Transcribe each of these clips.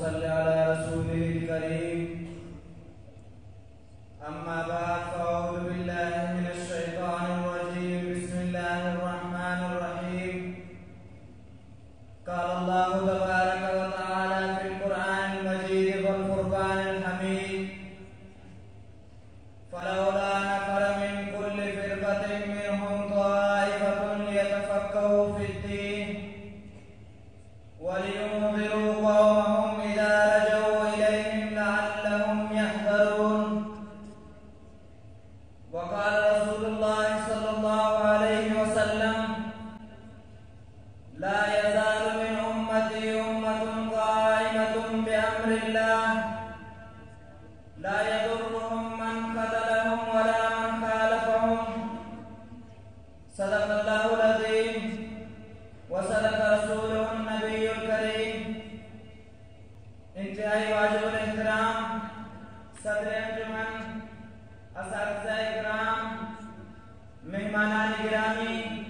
صل على رسوله الكريم. أما بعد فأعوذ بالله من الشيطان الرجيم. بسم الله الرحمن الرحيم. قال الله تبارك وتعالى في القرآن المجيد والفرقان الحميد: فلولا نفر من كل فرقة منهم طائفة ليتفقهوا في الدين ولينذروا قومهم إذا رجعوا إليهم لعلهم يحذرون. وقال رسول الله صلى الله عليه وسلم: لا يزال من أمتي أمة قائمة بأمر الله لا يضرهم من خذلهم ولا من خالفهم. صدق الله العظيم وصدق رسوله النبي الكريم. انتہائی واجب الاحترام صدر انجمن، اساتذہ کرام، مہمانان گرامی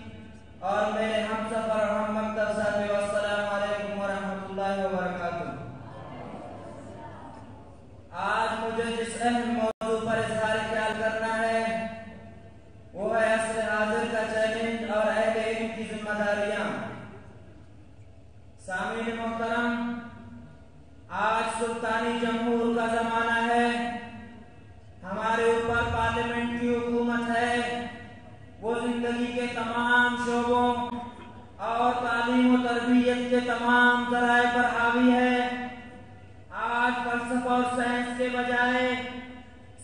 اور میرے ہم سفر اور ہم مکتب ساتھی، السلام علیکم ورحمۃ اللہ وبرکاتہ۔ آج مجھے جس اہم موضوع پر اظہار خیال کرنا ہے وہ ہے عصر حاضر کا چیلنج اور اہل علم کی ذمہ داریاں۔ سامعین محترم، آج سلطانی جمہور کا زمانہ ہے، ہمارے اوپر پارلیمنٹ کی حکومت ہے، وہ زندگی کے تمام شعبوں اور تعلیم و تربیت کے تمام ذرائع پر حاوی ہے۔ آج فلسفہ اور سائنس کے بجائے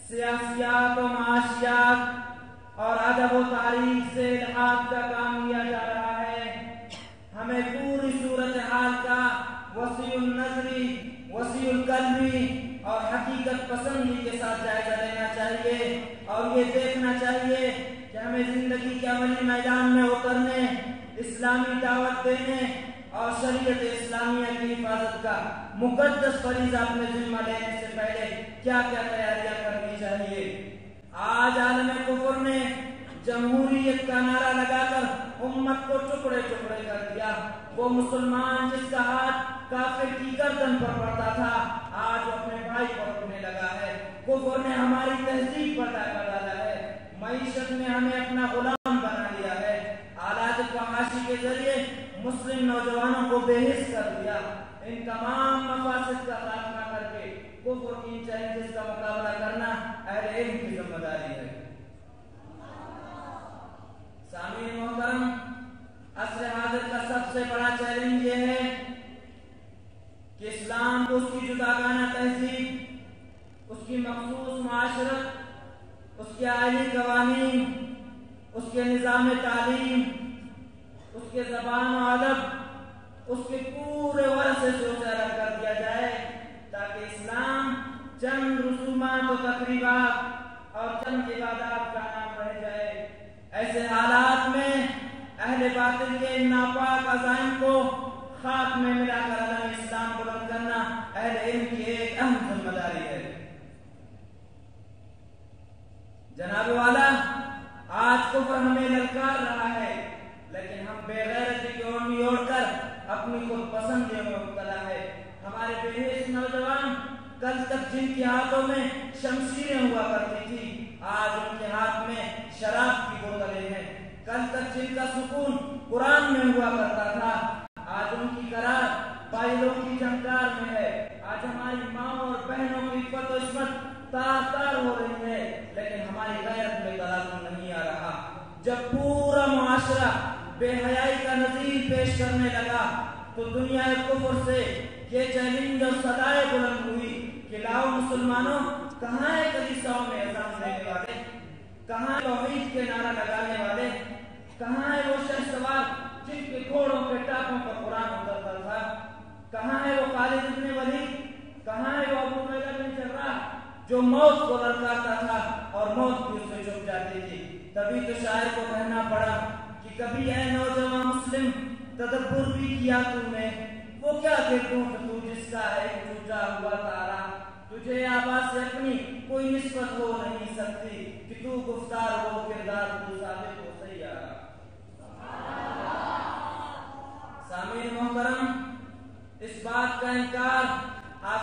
سیاسیات و معاشیات اور ادب و تاریخ سے الحاق کا کام لیا جا رہا ہے۔ ہمیں پوری صورتحال کا وسیع النظری، وسیع القلبی اور حقیقت پسندی کے ساتھ جائزہ لینا چاہیے اور یہ دیکھنا چاہیے کہ ہمیں زندگی کے عملی میدان میں اترنے، اسلامی دعوت دینے اور شریعت اسلامیہ کی حفاظت کا مقدس فریضہ اپنے ذمہ لینے سے پہلے کیا کیا تیاریاں کرنی چاہیے۔ آج عالم کفر نے جمہوریت کا نعرہ لگا کر امت کو ٹکڑے ٹکڑے کر دیا۔ وہ مسلمان جس کا ہاتھ کافر کی گردن پر پڑتا تھا آج وہ اپنے بھائی پر اٹھنے لگا ہے۔ کفر نے ہماری تہذیب پر ڈاکہ ڈالا ہے، معیشت میں ہمیں اپنا غلام بنا لیا ہے، آلات فحاشی کے ذریعے مسلم نوجوانوں کو بے حس کر دیا۔ ان تمام مفاسد کا خاتمہ کر کے کفر کی چیلنجز کا مقابلہ کرنا اہل علم کی ذمہ داری ہے۔ سامعین محترم، عصر حاضر کا سب سے بڑا چیلنج یہ ہے کہ اسلام کو اس کی جداگانہ تہذیب، اس کی مخصوص معاشرت، اس کے آئینی قوانین، اس کے نظام تعلیم، اس کے زبان و ادب، اس کے پورے ورثے سے اسے الگ کر دیا جائے تاکہ اسلام چند رسومات و تقریبات اور چند عبادات کا نام رہ جائے۔ ایسے حالات میں اہل باطل کے ان ناپاک عزائم کو خاک میں ملا کر عالم اسلام بلند کرنا اہل علم کی ایک اہم ذمہ داری ہے۔ جناب والا، آج کفر ہمیں للکار رہا ہے لیکن ہم بے غیرتی کی اوڑھنی اوڑھ کر اپنی خود پسندیوں میں مبتلا ہے۔ ہمارے بے حس نوجوان کل تک جن کے ہاتھوں میں شمشیریں ہوا کرتی تھی آج ان کے ہاتھ میں شراب کی بوتلیں ہیں۔ کل تک جن کا سکون قرآن میں ہوا کرتا تھا آج ان کی قرار فائلوں کی جھنکار میں ہے۔ آج ہماری ماں اور بہنوں کی عفت و عصمت تار تار ہو رہی ہے لیکن ہماری غیرت میں تلازم نہیں آ رہا۔ جب پورا معاشرہ بے حیائی کا نظیر پیش کرنے لگا تو دنیا کفر سے یہ چیلنج اور صدائے بلند ہوئی کہ لاؤ مسلمانوں، کہاں ہے کلیساؤں میں اذان دینے والے، کہاں ہے توحید کے نعرہ لگانے والے، کہاں ہے وہ شہ سوار جن کے گھوڑوں کے ٹاپوں پر قرآن اترتا تھا، کہاں ہے وہ خالد بن ولید، کہاں ہے وہ ابو عبیدہ بن جراح جو موت کو للکارتا تھا اور موت بھی اس سے چھپ جاتی تھی۔ تبھی تو شاعر کو کہنا پڑا کہ کبھی اے نوجوان مسلم تدبر بھی کیا تو نے، وہ کیا دیکھوں کہ تو جس کا ہے ٹوٹا ہوا تارا، تجھے آواز سے اپنی کوئی نسبت ہو نہیں سکتی کہ تو گفتار ہو کردار تو ثابت ہو سیارہ۔ سامعین محترم، اس بات کا انکار